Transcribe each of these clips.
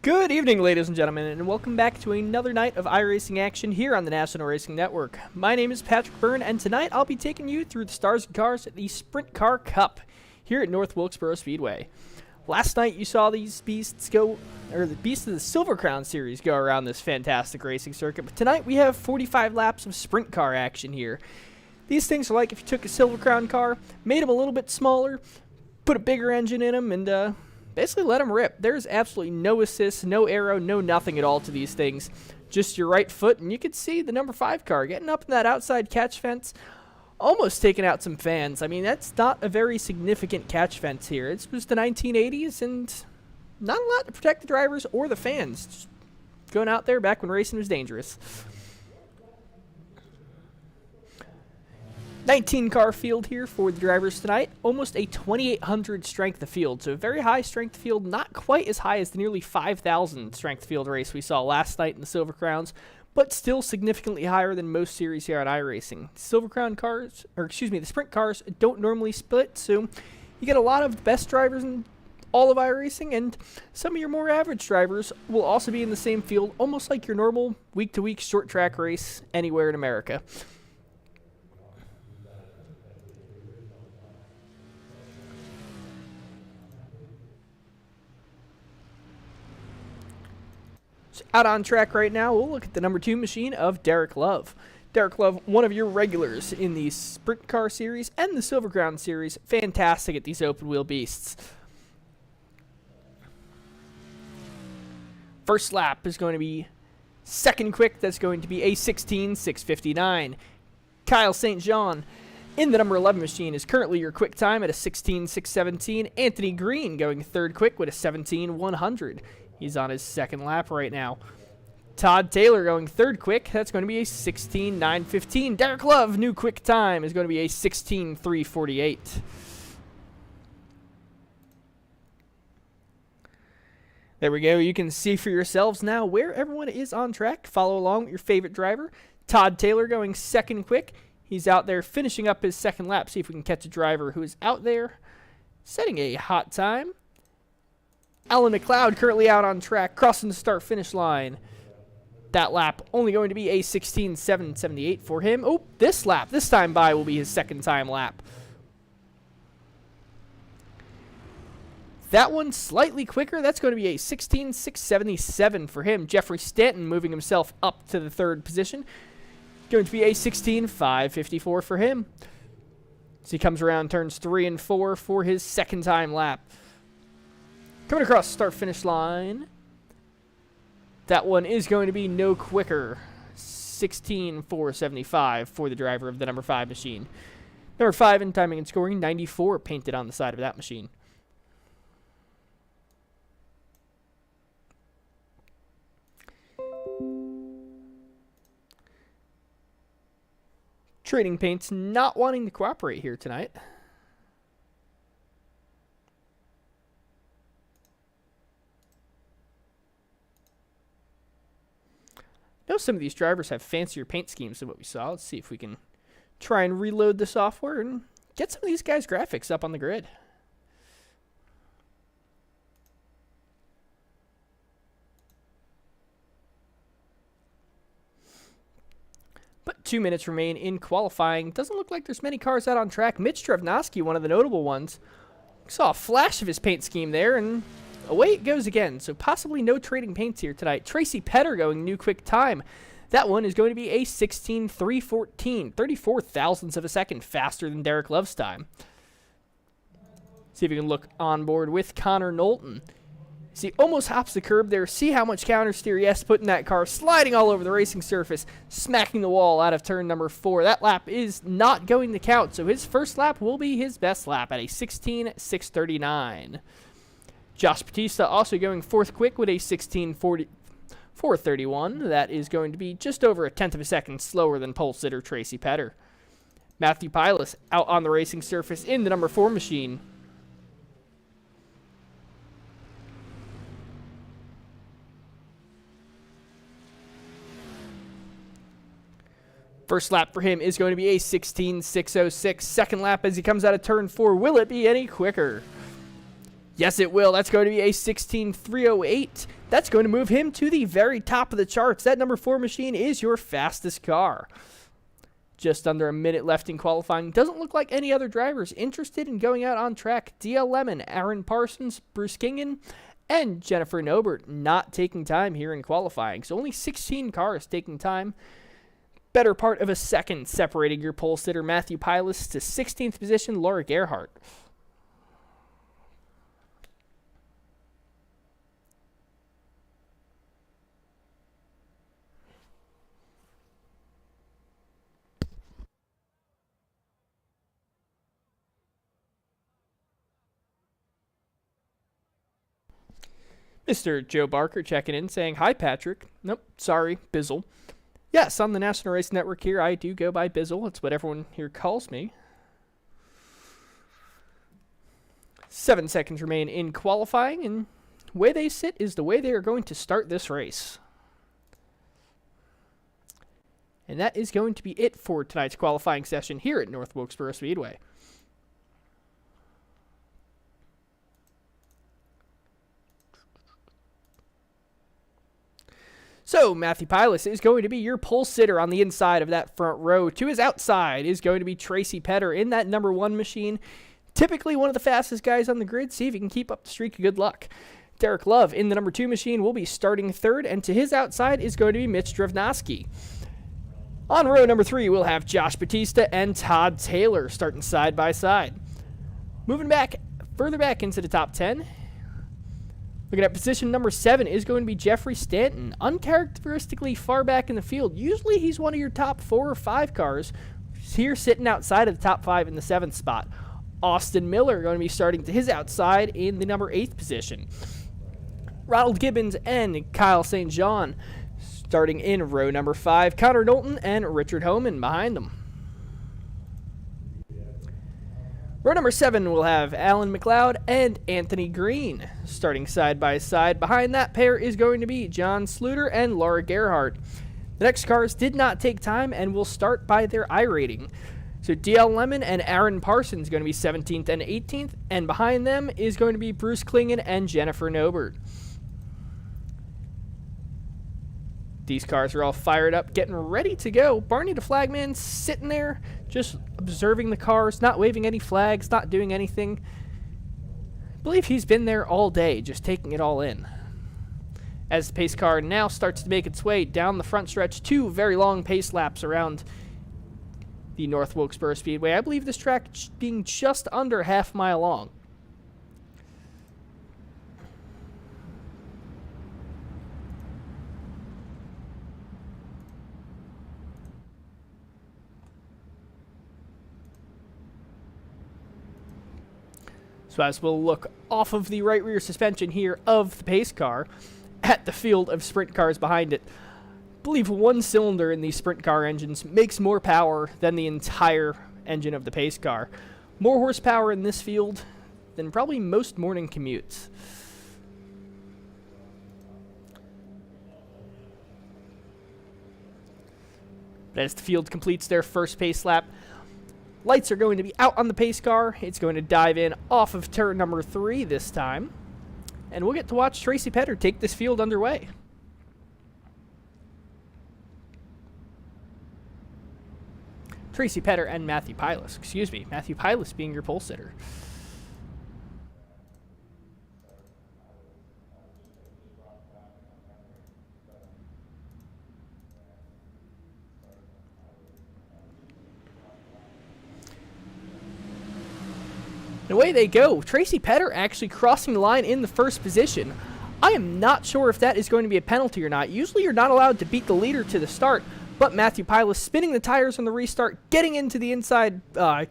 Good evening, ladies and gentlemen, and welcome back to another night of iRacing action here on the National Racing Network. My name is Patrick Byrne, and tonight I'll be taking you through the Stars and Cars at the Sprint Car Cup here at North Wilkesboro Speedway. Last night you saw these beasts go, or the beasts of the Silver Crown Series go around this fantastic racing circuit, but tonight we have 45 laps of sprint car action here. These things are like if you took a Silver Crown car, made them a little bit smaller, put a bigger engine in them, and basically let them rip. There's absolutely no assist, no aero, no nothing at all to these things. Just your right foot, and you can see the number 5 car getting up in that outside catch fence, almost taking out some fans. I mean, that's not a very significant catch fence here. It was the 1980s, and not a lot to protect the drivers or the fans. Just going out there back when racing was dangerous. 19 car field here for the drivers tonight. Almost a 2,800 strength of field. So a very high strength field, not quite as high as the nearly 5,000 strength field race we saw last night in the Silver Crowns, but still significantly higher than most series here on iRacing. Silver Crown cars, or excuse me, the sprint cars don't normally split, so you get a lot of the best drivers in all of iRacing, and some of your more average drivers will also be in the same field, almost like your normal week-to-week short track race anywhere in America. Out on track right now, we'll look at the number 2 machine of Derek Love. Derek Love, one of your regulars in the Sprint Car Series and the Silver Crown Series. Fantastic at these open wheel beasts. First lap is going to be second quick. That's going to be a 16.659. Kyle St. John in the number 11 machine is currently your quick time at a 16.617. Anthony Green going third quick with a 17.100. He's on his second lap right now. Todd Taylor going third quick. That's going to be a 16.915. Derek Love, new quick time, is going to be a 16.348. There we go. You can see for yourselves now where everyone is on track. Follow along with your favorite driver. Todd Taylor going second quick. He's out there finishing up his second lap. See if we can catch a driver who is out there setting a hot time. Alan McLeod currently out on track, crossing the start-finish line. That lap only going to be a 16.778 for him. Oh, this lap, this time by, will be his second time lap. That one slightly quicker. That's going to be a 16.677 for him. Jeffrey Stanton moving himself up to the third position. Going to be a 16.554 for him. So he comes around turns 3 and 4 for his second time lap. Coming across the start-finish line. That one is going to be no quicker. 16.475 for the driver of the number 5 machine. Number 5 in timing and scoring, 94 painted on the side of that machine. Trading Paint's not wanting to cooperate here tonight. I know some of these drivers have fancier paint schemes than what we saw. Let's see if we can try and reload the software and get some of these guys' graphics up on the grid. But 2 minutes remain in qualifying. Doesn't look like there's many cars out on track. Mitch Drevnosky, one of the notable ones. Saw a flash of his paint scheme there, and away it goes again, so possibly no trading paints here tonight. Tracy Petter going new quick time. That one is going to be a 16.314, 34 thousandths of a second faster than Derek Love's time. See if we can look on board with Connor Knowlton. See, almost hops the curb there. See how much counter steer he has to put in that car. Sliding all over the racing surface, smacking the wall out of turn number 4. That lap is not going to count, so his first lap will be his best lap at a 16.639. Josh Batista also going fourth quick with a 16.431. That is going to be just over a tenth of a second slower than pole sitter Tracy Petter. Matthew Pilas out on the racing surface in the number 4 machine. First lap for him is going to be a 16.606. Second lap as he comes out of turn 4. Will it be any quicker? Yes, it will. That's going to be a 16.308. That's going to move him to the very top of the charts. That number 4 machine is your fastest car. Just under a minute left in qualifying. Doesn't look like any other drivers interested in going out on track. DL Lemon, Aaron Parsons, Bruce Kingen, and Jennifer Nobert not taking time here in qualifying. So only 16 cars taking time. Better part of a second separating your pole sitter Matthew Pilas to 16th position Laura Gerhardt. Mr. Joe Barker checking in saying, "Hi, Patrick." Nope, sorry, Bizzle. Yes, on the National Race Network here, I do go by Bizzle. It's what everyone here calls me. 7 seconds remain in qualifying, and the way they sit is the way they are going to start this race. And that is going to be it for tonight's qualifying session here at North Wilkesboro Speedway. So, Matthew Pilas is going to be your pole sitter on the inside of that front row. To his outside is going to be Tracy Petter in that number 1 machine. Typically one of the fastest guys on the grid. See if he can keep up the streak of good luck. Derek Love in the number 2 machine will be starting third, and to his outside is going to be Mitch Drevnosky. On row number 3, we'll have Josh Batista and Todd Taylor starting side by side. Moving back, further back into the top 10. Looking at position number 7 is going to be Jeffrey Stanton. Uncharacteristically far back in the field. Usually he's one of your top 4 or 5 cars. He's here sitting outside of the top 5 in the 7th spot. Austin Miller going to be starting to his outside in the number 8th position. Ronald Gibbons and Kyle St. John starting in row number 5. Connor Knowlton and Richard Homan behind them. Row number 7 will have Alan McLeod and Anthony Green starting side by side. Behind that pair is going to be John Sluter and Laura Gerhardt. The next cars did not take time and will start by their iRating. So DL Lemon and Aaron Parsons going to be 17th and 18th, and behind them is going to be Bruce Klingen and Jennifer Nobert. These cars are all fired up, getting ready to go. Barney the Flagman sitting there, just observing the cars, not waving any flags, not doing anything. I believe he's been there all day, just taking it all in. As the pace car now starts to make its way down the front stretch, 2 very long pace laps around the North Wilkesboro Speedway. I believe this track being just under half mile long. So as we'll look off of the right rear suspension here of the pace car at the field of sprint cars behind it, I believe one cylinder in these sprint car engines makes more power than the entire engine of the pace car. More horsepower in this field than probably most morning commutes. But as the field completes their first pace lap, lights are going to be out on the pace car. It's going to dive in off of turn number 3 this time. And we'll get to watch Tracy Petter take this field underway. Tracy Petter and Matthew Pilas. Excuse me, Matthew Pilas being your pole sitter. And away they go. Tracy Petter actually crossing the line in the first position. I am not sure if that is going to be a penalty or not. Usually you're not allowed to beat the leader to the start, but Matthew Pilas spinning the tires on the restart, getting into the inside, I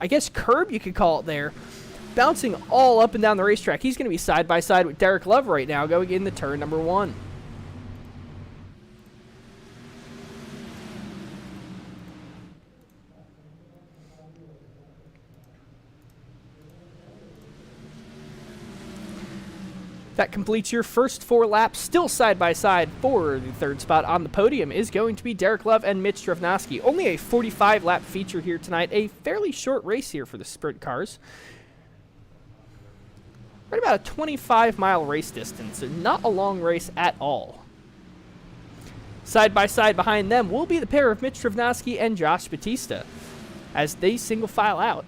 guess curb you could call it there, bouncing all up and down the racetrack. He's going to be side by side with Derek Love right now going into turn number 1. That completes your first 4 laps, still side by side for the third spot on the podium is going to be Derek Love and Mitch Drevnosky. Only a 45-lap feature here tonight, a fairly short race here for the sprint cars. right about a 25-mile race distance, so not a long race at all. Side by side behind them will be the pair of Mitch Trevnosky and Josh Batista as they single file out.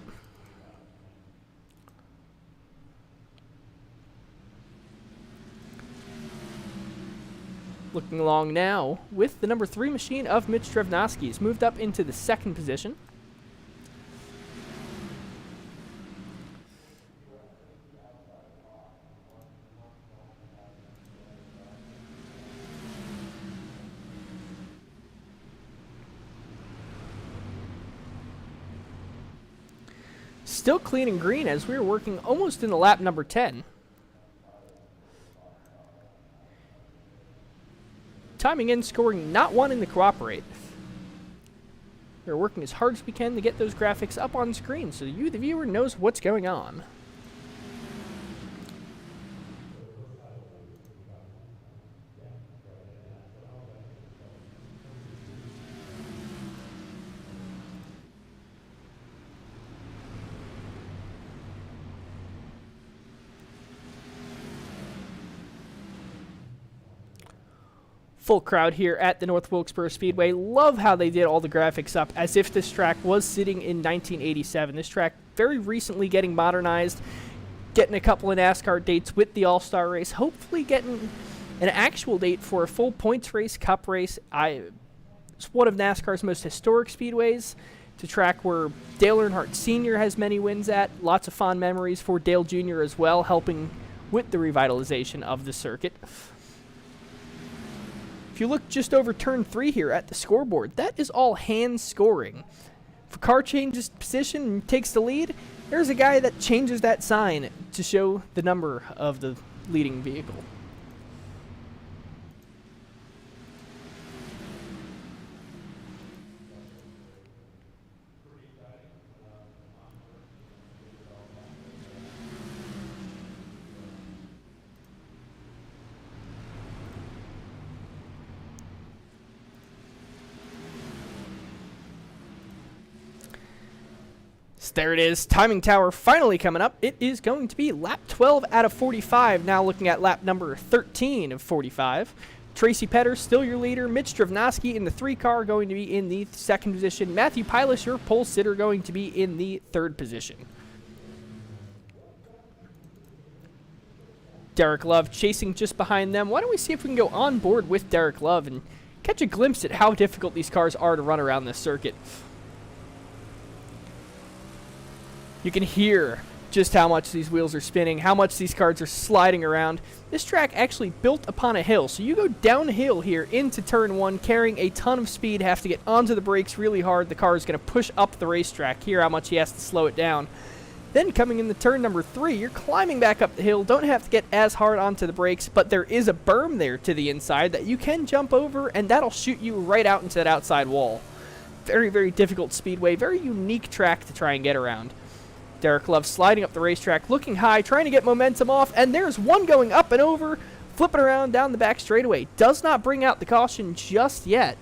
Looking along now with the number 3 machine of Mitch Trevnosky. He's moved up into the 2nd position. Still clean and green as we're working almost in the lap number 10. Timing in, scoring, not wanting to cooperate. We're working as hard as we can to get those graphics up on screen so you, the viewer, knows what's going on. Full crowd here at the North Wilkesboro Speedway. Love how they did all the graphics up as if this track was sitting in 1987. This track very recently getting modernized, getting a couple of NASCAR dates with the All-Star race, hopefully getting an actual date for a full points race, cup race. It's one of NASCAR's most historic speedways. It's a track where Dale Earnhardt Sr. has many wins at. Lots of fond memories for Dale Jr. as well, helping with the revitalization of the circuit. If you look just over turn 3 here at the scoreboard, that is all hand scoring. If a car changes position and takes the lead, there's a guy that changes that sign to show the number of the leading vehicle. There it is, timing tower finally coming up. It is going to be lap 12 out of 45. Now looking at lap number 13 of 45. Tracy Petter still your leader. Mitch Trevnosky in the 3 car going to be in the 2nd position. Matthew Pilas, your pole sitter, going to be in the 3rd position. Derek Love chasing just behind them. Why don't we see if we can go on board with Derek Love and catch a glimpse at how difficult these cars are to run around this circuit. You can hear just how much these wheels are spinning, how much these cars are sliding around. This track actually built upon a hill, so you go downhill here into turn 1, carrying a ton of speed, have to get onto the brakes really hard. The car is going to push up the racetrack. Hear how much he has to slow it down. Then coming into turn number 3, you're climbing back up the hill, don't have to get as hard onto the brakes, but there is a berm there to the inside that you can jump over, and that'll shoot you right out into that outside wall. Very, very difficult speedway, very unique track to try and get around. Derek Love sliding up the racetrack, looking high, trying to get momentum off, and there's one going up and over, flipping around down the back straightaway. Does not bring out the caution just yet,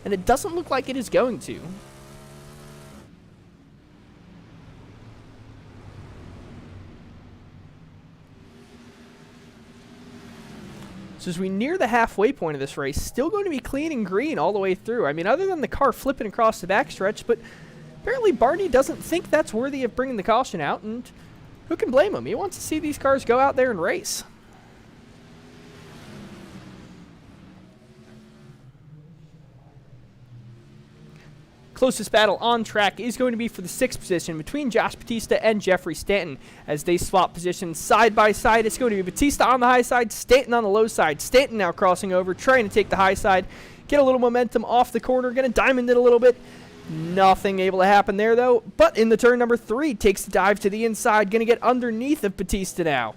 and it doesn't look like it is going to. So as we near the halfway point of this race, still going to be clean and green all the way through. I mean, other than the car flipping across the backstretch, but apparently Barney doesn't think that's worthy of bringing the caution out, and who can blame him? He wants to see these cars go out there and race. Closest battle on track is going to be for the 6th position between Josh Batista and Jeffrey Stanton as they swap positions side by side. It's going to be Batista on the high side, Stanton on the low side. Stanton now crossing over, trying to take the high side, get a little momentum off the corner, going to diamond it a little bit. Nothing able to happen there, though. But in the turn number 3, takes the dive to the inside. Going to get underneath of Batista now.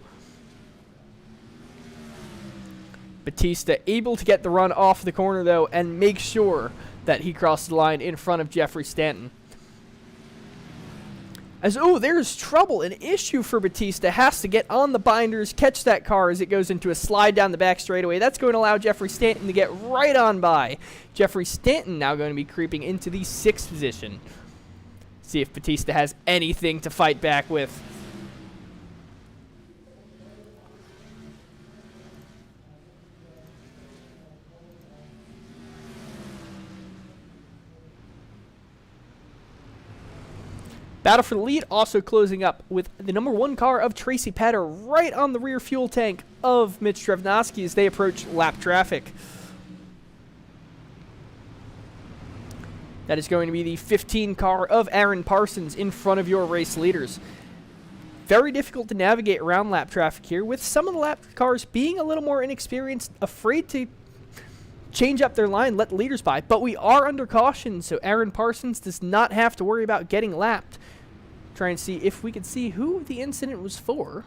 Batista able to get the run off the corner, though, and make sure that he crosses the line in front of Jeffrey Stanton. There's trouble. An issue for Batista. Has to get on the binders, catch that car as it goes into a slide down the back straightaway. That's going to allow Jeffrey Stanton to get right on by. Jeffrey Stanton now going to be creeping into the 6th position. See if Batista has anything to fight back with. Battle for the lead also closing up with the number 1 car of Tracy Petter right on the rear fuel tank of Mitch Drevnosky as they approach lap traffic. That is going to be the 15 car of Aaron Parsons in front of your race leaders. Very difficult to navigate around lap traffic here, with some of the lap cars being a little more inexperienced, afraid to change up their line, let the leaders by. But we are under caution, so Aaron Parsons does not have to worry about getting lapped. Try and see if we can see who the incident was for.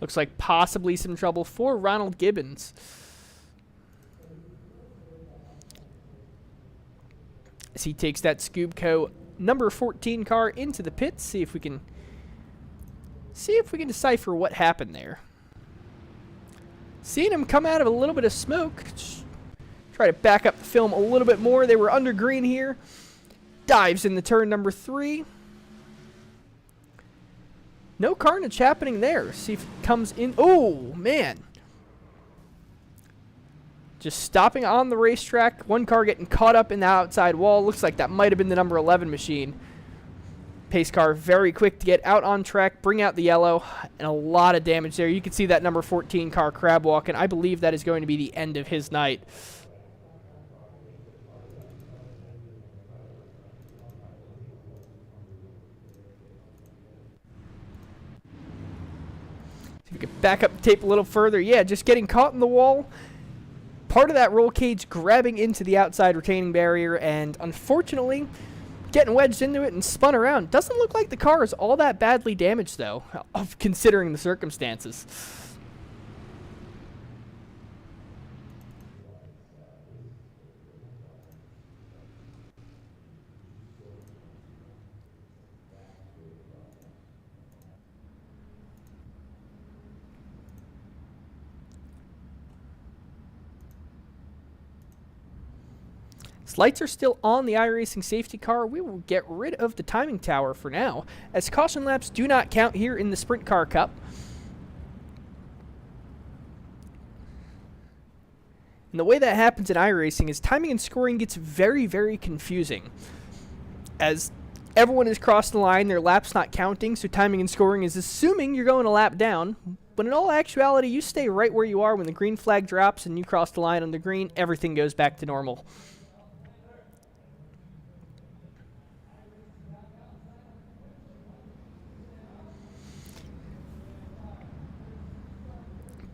Looks like possibly some trouble for Ronald Gibbons. As he takes that Scoobco number 14 car into the pits, see if we can decipher what happened there. Seeing him come out of a little bit of smoke. Try to back up the film a little bit more. They were under green here. Dives into turn number 3. No carnage happening there. See if it comes in. Oh, man. Just stopping on the racetrack. One car getting caught up in the outside wall. Looks like that might have been the number 11 machine. Pace car very quick to get out on track, bring out the yellow, and a lot of damage there. You can see that number 14 car crab walking. I believe that is going to be the end of his night. See if we can back up the tape a little further. Yeah, just getting caught in the wall. Part of that roll cage grabbing into the outside retaining barrier, and unfortunately getting wedged into it and spun around. Doesn't look like the car is all that badly damaged, though, considering the circumstances. Lights are still on the iRacing safety car. We will get rid of the timing tower for now, as caution laps do not count here in the Sprint Car Cup. And the way that happens in iRacing is timing and scoring gets very, very confusing. As everyone has crossed the line, their lap's not counting, so timing and scoring is assuming you're going a lap down. But in all actuality, you stay right where you are when the green flag drops and you cross the line on the green, everything goes back to normal.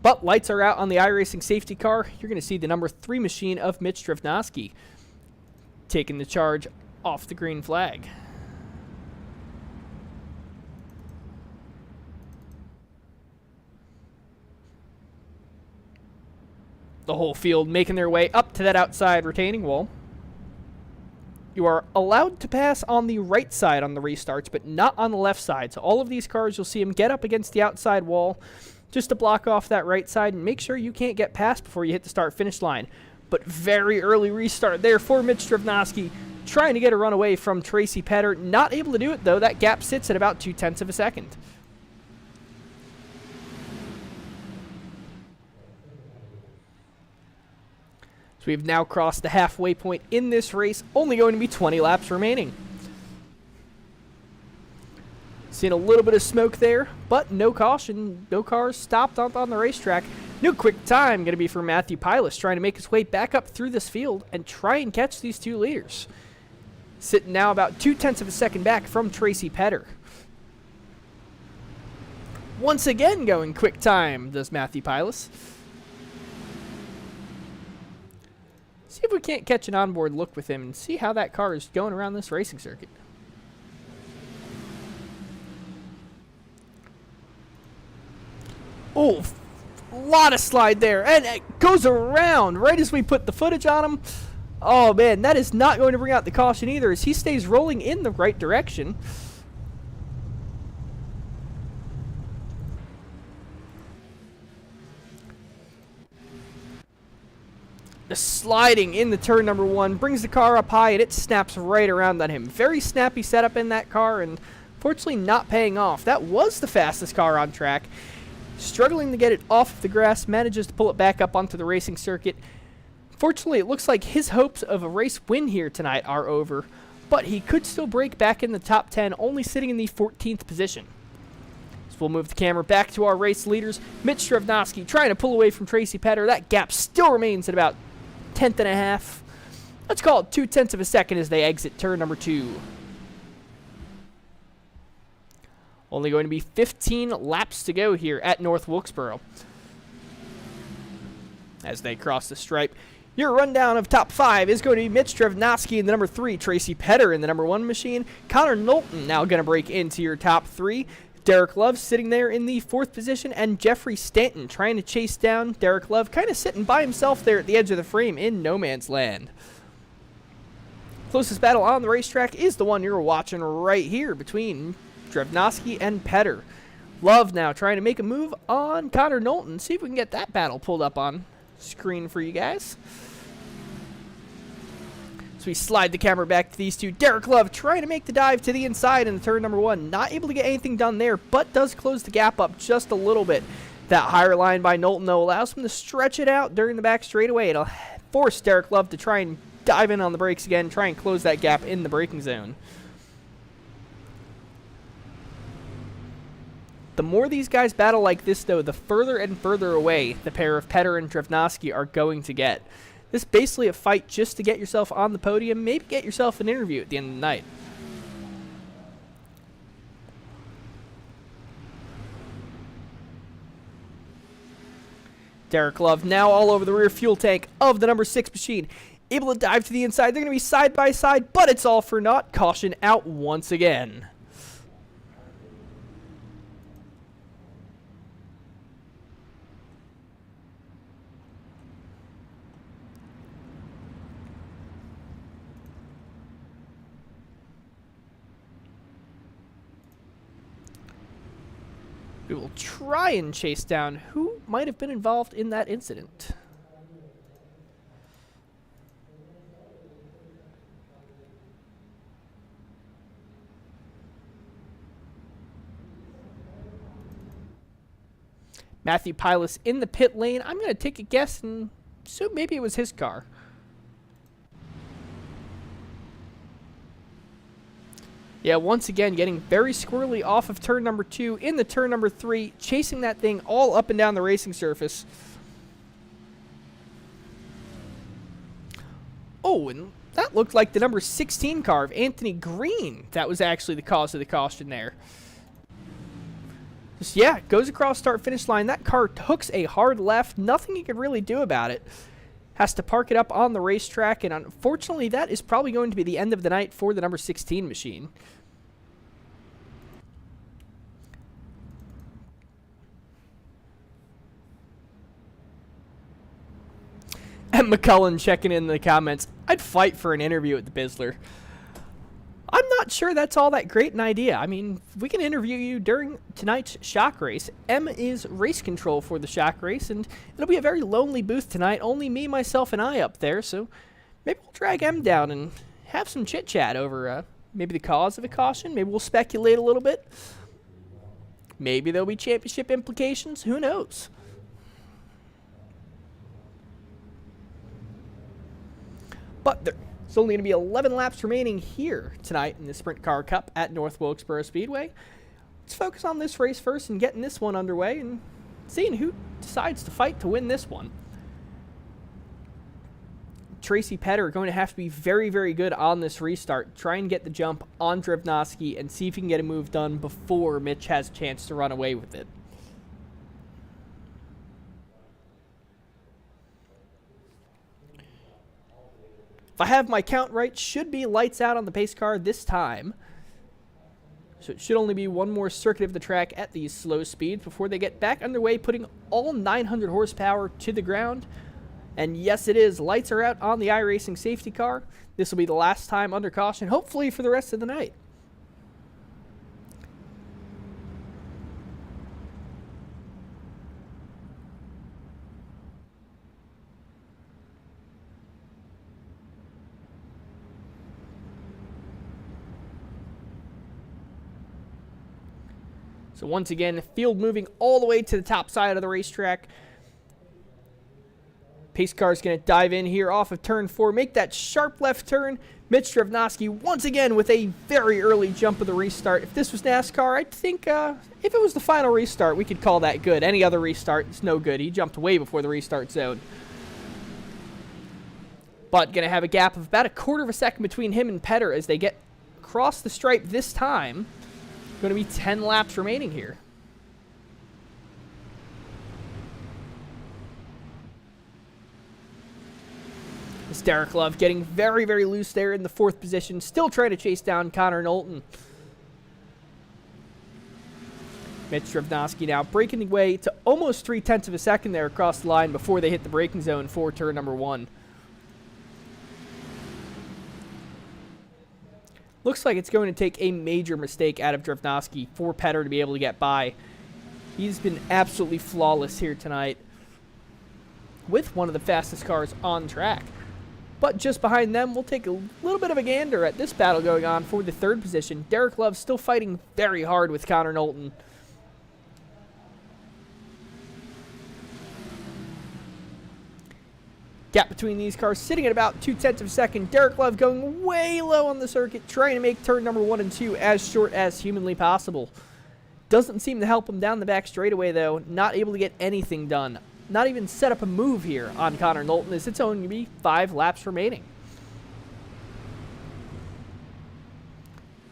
But lights are out on the iRacing safety car. You're going to see the number 3 machine of Mitch Drevnosky taking the charge off the green flag. The whole field making their way up to that outside retaining wall. You are allowed to pass on the right side on the restarts, but not on the left side. So all of these cars, you'll see them get up against the outside wall just to block off that right side and make sure you can't get past before you hit the start-finish line. But very early restart there for Mitch Drevnosky, trying to get a runaway from Tracy Petter. Not able to do it, though. That gap sits at about 0.2 of a second. So we have now crossed the halfway point in this race. Only going to be 20 laps remaining. Seeing a little bit of smoke there, but no caution. No cars stopped on the racetrack. No quick time going to be for Matthew Pilas, trying to make his way back up through this field and try and catch these two leaders. Sitting now about 0.2 of a second back from Tracy Petter. Once again going quick time does Matthew Pilas. See if we can't catch an onboard look with him and see how that car is going around this racing circuit. Oh, a lot of slide there, and it goes around right as we put the footage on him. Oh, man, that is not going to bring out the caution either, as he stays rolling in the right direction. The sliding in the turn number 1 brings the car up high, and it snaps right around on him. Very snappy setup in that car, and Fortunately, not paying off. That was the fastest car on track. Struggling to get it off of the grass, manages to pull it back up onto the racing circuit. Fortunately, it looks like his hopes of a race win here tonight are over, but he could still break back in the top 10, only sitting in the 14th position. So we'll move the camera back to our race leaders. Mitch Stravnovsky trying to pull away from Tracy Petter. That gap still remains at about 10th and a half. Let's call it 0.2 of a second as they exit turn number 2. Only going to be 15 laps to go here at North Wilkesboro. As they cross the stripe, your rundown of top 5 is going to be Mitch Stravnovsky in the number 3, Tracy Petter in the number 1 machine, Connor Knowlton now going to break into your top 3, Derek Love sitting there in the 4th position, and Jeffrey Stanton trying to chase down Derek Love, kind of sitting by himself there at the edge of the frame in no man's land. Closest battle on the racetrack is the one you're watching right here between Stravnovsky and Petter. Love now trying to make a move on Connor Knowlton. See if we can get that battle pulled up on screen for you guys. So we slide the camera back to these two. Derek Love trying to make the dive to the inside in turn number 1. Not able to get anything done there, but does close the gap up just a little bit. That higher line by Knowlton, though, allows him to stretch it out during the back straightaway. It'll force Derek Love to try and dive in on the brakes again, try and close that gap in the braking zone. The more these guys battle like this, though, the further and further away the pair of Petter and Stravnovsky are going to get. This is basically a fight just to get yourself on the podium, maybe get yourself an interview at the end of the night. Derek Love now all over the rear fuel tank of the number 6 machine. Able to dive to the inside. They're going to be side by side, but it's all for naught. Caution out once again. We will try and chase down who might have been involved in that incident. Matthew Pilas in the pit lane. I'm going to take a guess and assume maybe it was his car. Yeah, once again, getting very squirrely off of turn number 2 in the turn number 3, chasing that thing all up and down the racing surface. Oh, and that looked like the number 16 car of Anthony Green. That was actually the cause of the caution there. Just, yeah, goes across start-finish line. That car hooks a hard left. Nothing he could really do about it. Has to park it up on the racetrack, and unfortunately, that is probably going to be the end of the night for the number 16 machine. And McCullen checking in the comments. I'd fight for an interview at the Bizzler. I'm not sure that's all that great an idea. I mean, we can interview you during tonight's shock race. M is race control for the shock race, and it'll be a very lonely booth tonight. Only me, myself, and I up there, so maybe we'll drag M down and have some chit-chat over maybe the cause of a caution. Maybe we'll speculate a little bit. Maybe there'll be championship implications. Who knows? But there's only going to be 11 laps remaining here tonight in the Sprint Car Cup at North Wilkesboro Speedway. Let's focus on this race first and getting this one underway and seeing who decides to fight to win this one. Tracy Petter going to have to be very, very good on this restart. Try and get the jump on Stravnovsky and see if he can get a move done before Mitch has a chance to run away with it. If I have my count right, should be lights out on the pace car this time. So it should only be one more circuit of the track at these slow speeds before they get back underway, putting all 900 horsepower to the ground. And yes, it is. Lights are out on the iRacing safety car. This will be the last time under caution, hopefully for the rest of the night. So once again, field moving all the way to the top side of the racetrack. Pace car is going to dive in here off of turn 4, make that sharp left turn. Mitch Drevnosky once again with a very early jump of the restart. If this was NASCAR, I think if it was the final restart, we could call that good. Any other restart is no good. He jumped way before the restart zone. But going to have a gap of about a quarter of a second between him and Petter as they get across the stripe this time. Going to be 10 laps remaining here. It's Derek Love getting very, very loose there in the 4th position. Still trying to chase down Connor Knowlton. Mitch Drevnosky now breaking the way to almost 0.3 of a second there across the line before they hit the braking zone for turn number 1. Looks like it's going to take a major mistake out of Drevnosky for Petter to be able to get by. He's been absolutely flawless here tonight with one of the fastest cars on track. But just behind them, we'll take a little bit of a gander at this battle going on for the 3rd position. Derek Love still fighting very hard with Connor Knowlton. Gap between these cars sitting at about 0.2 of a second. Derek Love going way low on the circuit, trying to make turn number 1 and 2 as short as humanly possible. Doesn't seem to help him down the back straightaway, though. Not able to get anything done. Not even set up a move here on Connor Knowlton, as it's only going to be 5 laps remaining.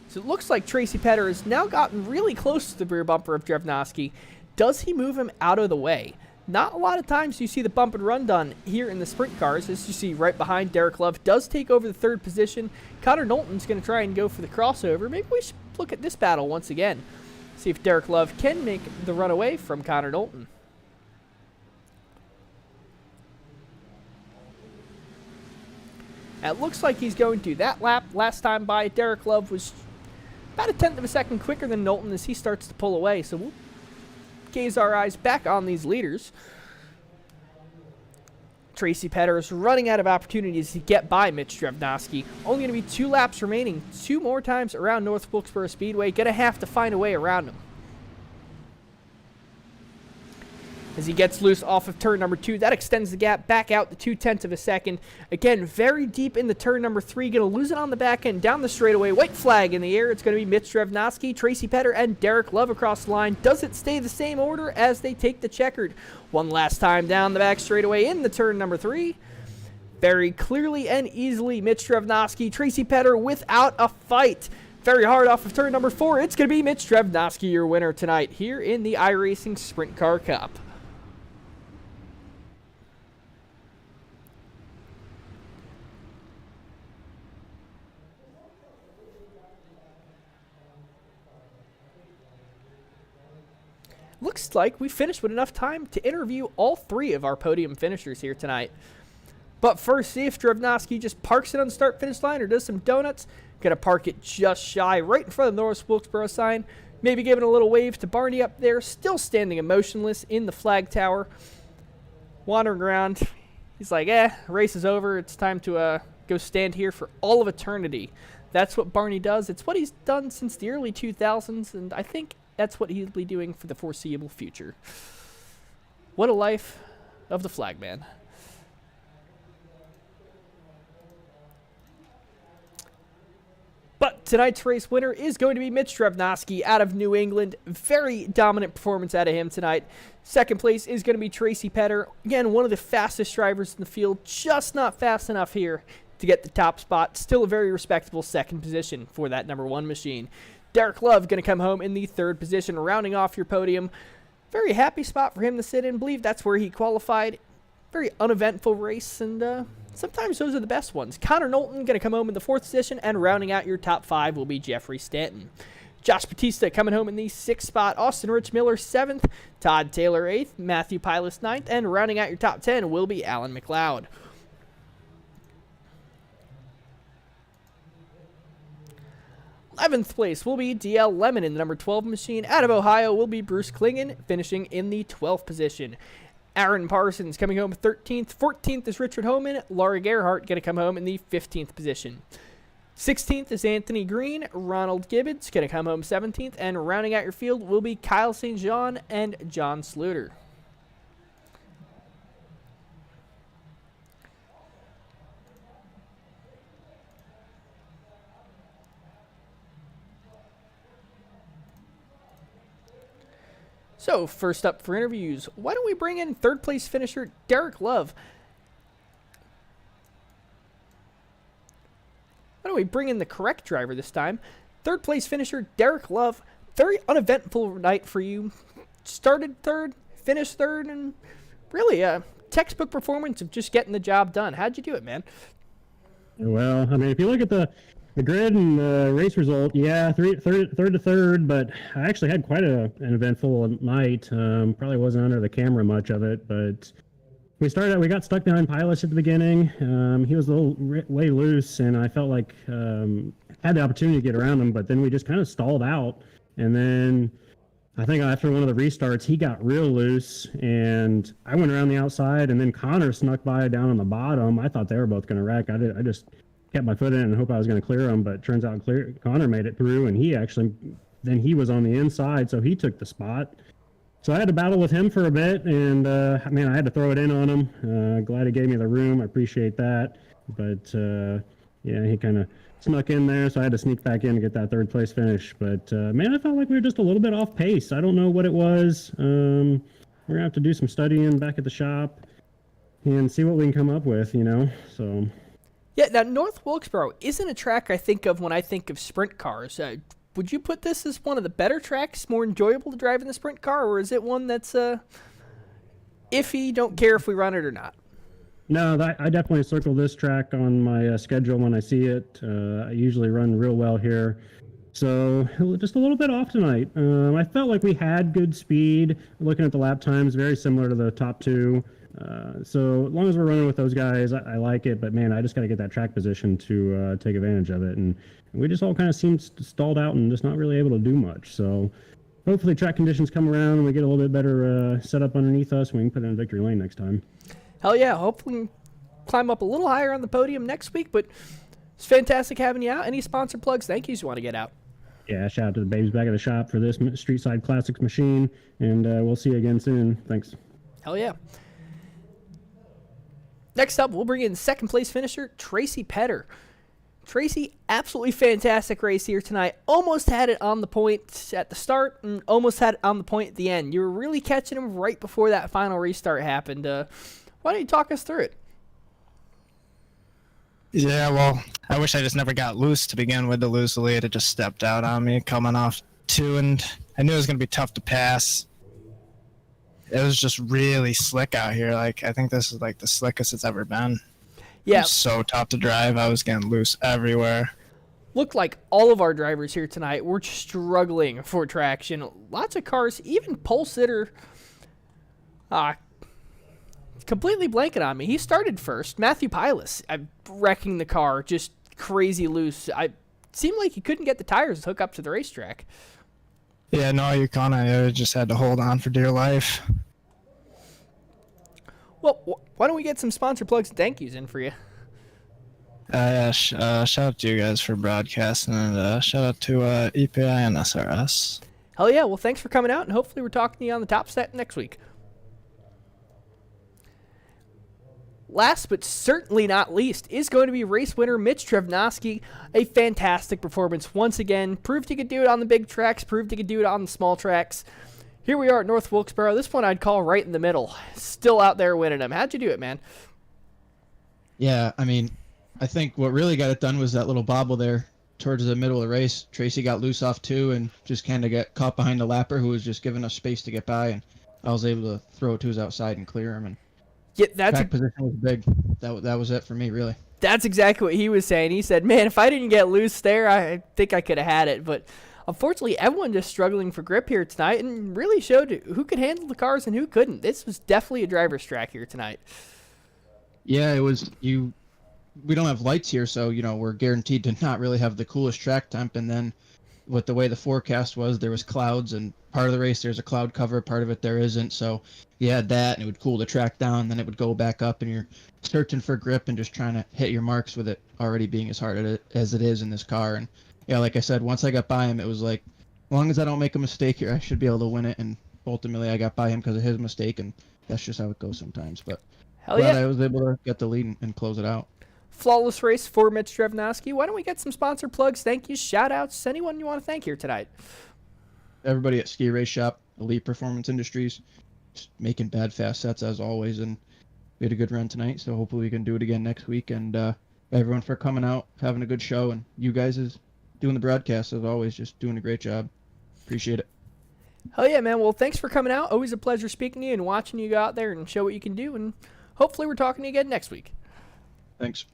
So it looks like Tracy Petter has now gotten really close to the rear bumper of Drevnosky. Does he move him out of the way? Not a lot of times you see the bump and run done here in the sprint cars. As you see right behind, Derek Love does take over the 3rd position. Connor Knowlton's going to try and go for the crossover. Maybe we should look at this battle once again. See if Derek Love can make the run away from Connor Knowlton. It looks like he's going to. That lap last time by, Derek Love was about 0.1 of a second quicker than Knowlton as he starts to pull away. So we'll gaze our eyes back on these leaders. Tracy Petter is running out of opportunities to get by Mitch Drevnosky. Only going to be 2 laps remaining. 2 more times around North Wilkesboro Speedway. Going to have to find a way around him. As he gets loose off of turn number 2, that extends the gap back out to 0.2 of a second. Again, very deep into turn number 3. Going to lose it on the back end, down the straightaway. White flag in the air. It's going to be Mitch Drevnosky, Tracy Petter, and Derek Love across the line. Does it stay the same order as they take the checkered? One last time down the back straightaway in the turn number 3. Very clearly and easily, Mitch Drevnosky, Tracy Petter without a fight. Very hard off of turn number 4. It's going to be Mitch Drevnosky, your winner tonight here in the iRacing Sprint Car Cup. Looks like we finished with enough time to interview all 3 of our podium finishers here tonight. But first, see if Drevnosky just parks it on the start-finish line or does some donuts. Gonna park it just shy, right in front of the North Wilkesboro sign. Maybe giving a little wave to Barney up there, still standing emotionless in the flag tower. Wandering around. He's like, race is over. It's time to go stand here for all of eternity. That's what Barney does. It's what he's done since the early 2000s, and I think that's what he'll be doing for the foreseeable future. What a life of the flagman. But tonight's race winner is going to be Mitch Drevnosky out of New England. Very dominant performance out of him tonight. Second place is going to be Tracy Petter. Again, one of the fastest drivers in the field. Just not fast enough here to get the top spot. Still a very respectable 2nd position for that number 1 machine. Derek Love going to come home in the 3rd position, rounding off your podium. Very happy spot for him to sit in. Believe that's where he qualified. Very uneventful race, and sometimes those are the best ones. Connor Knowlton going to come home in the 4th position, and rounding out your top 5 will be Jeffrey Stanton. Josh Batista coming home in the 6th spot. Austin Rich Miller 7th. Todd Taylor 8th. Matthew Pilas 9th. And rounding out your top 10 will be Alan McLeod. 11th place will be DL Lemon in the number 12 machine. Out of Ohio will be Bruce Klingon, finishing in the 12th position. Aaron Parsons coming home 13th. 14th is Richard Homan. Laurie Gerhardt going to come home in the 15th position. 16th is Anthony Green. Ronald Gibbons going to come home 17th. And rounding out your field will be Kyle St. John and John Sluter. So, first up for interviews, why don't we bring in third place finisher Derek Love? Why don't we bring in the correct driver this time? Third place finisher Derek Love. Very uneventful night for you. Started third, finished third, and really a textbook performance of just getting the job done. How'd you do it, man? Well, I mean, if you look at the grid and the race result, yeah, third to third, but I actually had quite an eventful night. Probably wasn't under the camera much of it, but we got stuck behind Pilot at the beginning. He was a little way loose, and I felt like had the opportunity to get around him, but then we just kind of stalled out. And then I think after one of the restarts, he got real loose, and I went around the outside, and then Connor snuck by down on the bottom. I thought they were both going to wreck. I just kept my foot in and hope I was going to clear him, but turns out Connor made it through, and he was on the inside, so he took the spot. So I had to battle with him for a bit, and man, I had to throw it in on him. Glad he gave me the room. I appreciate that. But yeah, he kind of snuck in there, so I had to sneak back in to get that third place finish. But man, I felt like we were just a little bit off pace. I don't know what it was. We're gonna have to do some studying back at the shop and see what we can come up with, so. Yeah, now North Wilkesboro isn't a track I think of when I think of sprint cars. Would you put this as one of the better tracks, more enjoyable to drive in the sprint car, or is it one that's iffy, don't care if we run it or not? No, I definitely circle this track on my schedule when I see it. I usually run real well here. So just a little bit off tonight. I felt like we had good speed. Looking at the lap times, very similar to the top two. So as long as we're running with those guys, I like it. But man, I just got to get that track position to take advantage of it. And we just all kind of seemed stalled out and just not really able to do much. So hopefully track conditions come around and we get a little bit better setup underneath us and we can put it in victory lane next time. Hell yeah, hopefully climb up a little higher on the podium next week. But it's fantastic having you out. Any sponsor plugs, thank yous you want to get out? Yeah, shout out to the babies back at the shop for this Street Side Classics machine. And we'll see you again soon. Thanks. Hell yeah. Next up, we'll bring in second place finisher Tracy Petter. Tracy, absolutely fantastic race here tonight. Almost had it on the point at the start and almost had it on the point at the end. You were really catching him right before that final restart happened. Why don't you talk us through it? Yeah, well, I wish I just never got loose to begin with. The loose lead, it just stepped out on me coming off two, and I knew it was going to be tough to pass. It was just really slick out here. Like, I think this is like the slickest it's ever been. Yeah. It was so tough to drive. I was getting loose everywhere. Looked like all of our drivers here tonight were struggling for traction. Lots of cars, even pole sitter, completely blanking on me. He started first. Matthew Pilas, wrecking the car, just crazy loose. I seemed like he couldn't get the tires to hook up to the racetrack. Yeah, no, you kind of just had to hold on for dear life. Well, why don't we get some sponsor plugs and thank yous in for you? Shout out to you guys for broadcasting, and shout out to EPI and SRS. Hell yeah, well, thanks for coming out, and hopefully we're talking to you on the top set next week. Last but certainly not least is going to be race winner Mitch Trevnosky. A fantastic performance once again. Proved he could do it on the big tracks, proved he could do it on the small tracks. Here we are at North Wilkesboro. This one I'd call right in the middle. Still out there winning them. How'd you do it, man? Yeah, I mean, I think what really got it done was that little bobble there towards the middle of the race. Tracy got loose off two and just kind of got caught behind the lapper who was just giving us space to get by, and I was able to throw it to his outside and clear him. And yeah, that's track position was big. That was it for me, really. That's exactly what he was saying. He said, man, if I didn't get loose there, I think I could have had it. But unfortunately, everyone just struggling for grip here tonight and really showed who could handle the cars and who couldn't. This was definitely a driver's track here tonight. Yeah, it was. We don't have lights here, so we're guaranteed to not really have the coolest track temp. And then with the way the forecast was, there was clouds, and part of the race there's a cloud cover, part of it there isn't. So you had that, and it would cool the track down, then it would go back up, and you're searching for grip and just trying to hit your marks with it already being as hard as it is in this car. And yeah, like I said, once I got by him, it was like, as long as I don't make a mistake here, I should be able to win it. And ultimately, I got by him because of his mistake, and that's just how it goes sometimes. But Hell glad yeah. I was able to get the lead and close it out. Flawless race for Mitch Drevnosky. Why don't we get some sponsor plugs, thank yous, shout outs, anyone you want to thank here tonight? Everybody at Ski Race Shop, Elite Performance Industries, just making bad fast sets as always, and we had a good run tonight, so hopefully we can do it again next week. And everyone for coming out, having a good show, and you guys is doing the broadcast as always, just doing a great job. Appreciate it. Hell yeah, man. Well, thanks for coming out. Always a pleasure speaking to you and watching you go out there and show what you can do, and hopefully we're talking to you again next week. Thanks.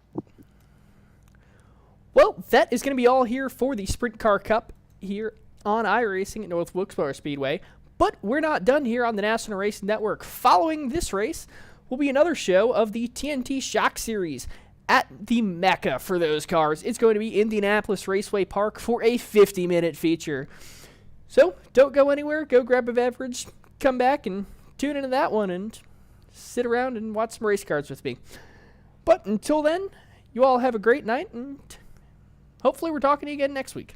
Well, that is going to be all here for the Sprint Car Cup here on iRacing at North Wilkesboro Speedway. But we're not done here on the National Racing Network. Following this race will be another show of the TNT Shock Series at the Mecca for those cars. It's going to be Indianapolis Raceway Park for a 50-minute feature. So don't go anywhere. Go grab a beverage, come back, and tune into that one and sit around and watch some race cars with me. But until then, you all have a great night, and hopefully we're talking to you again next week.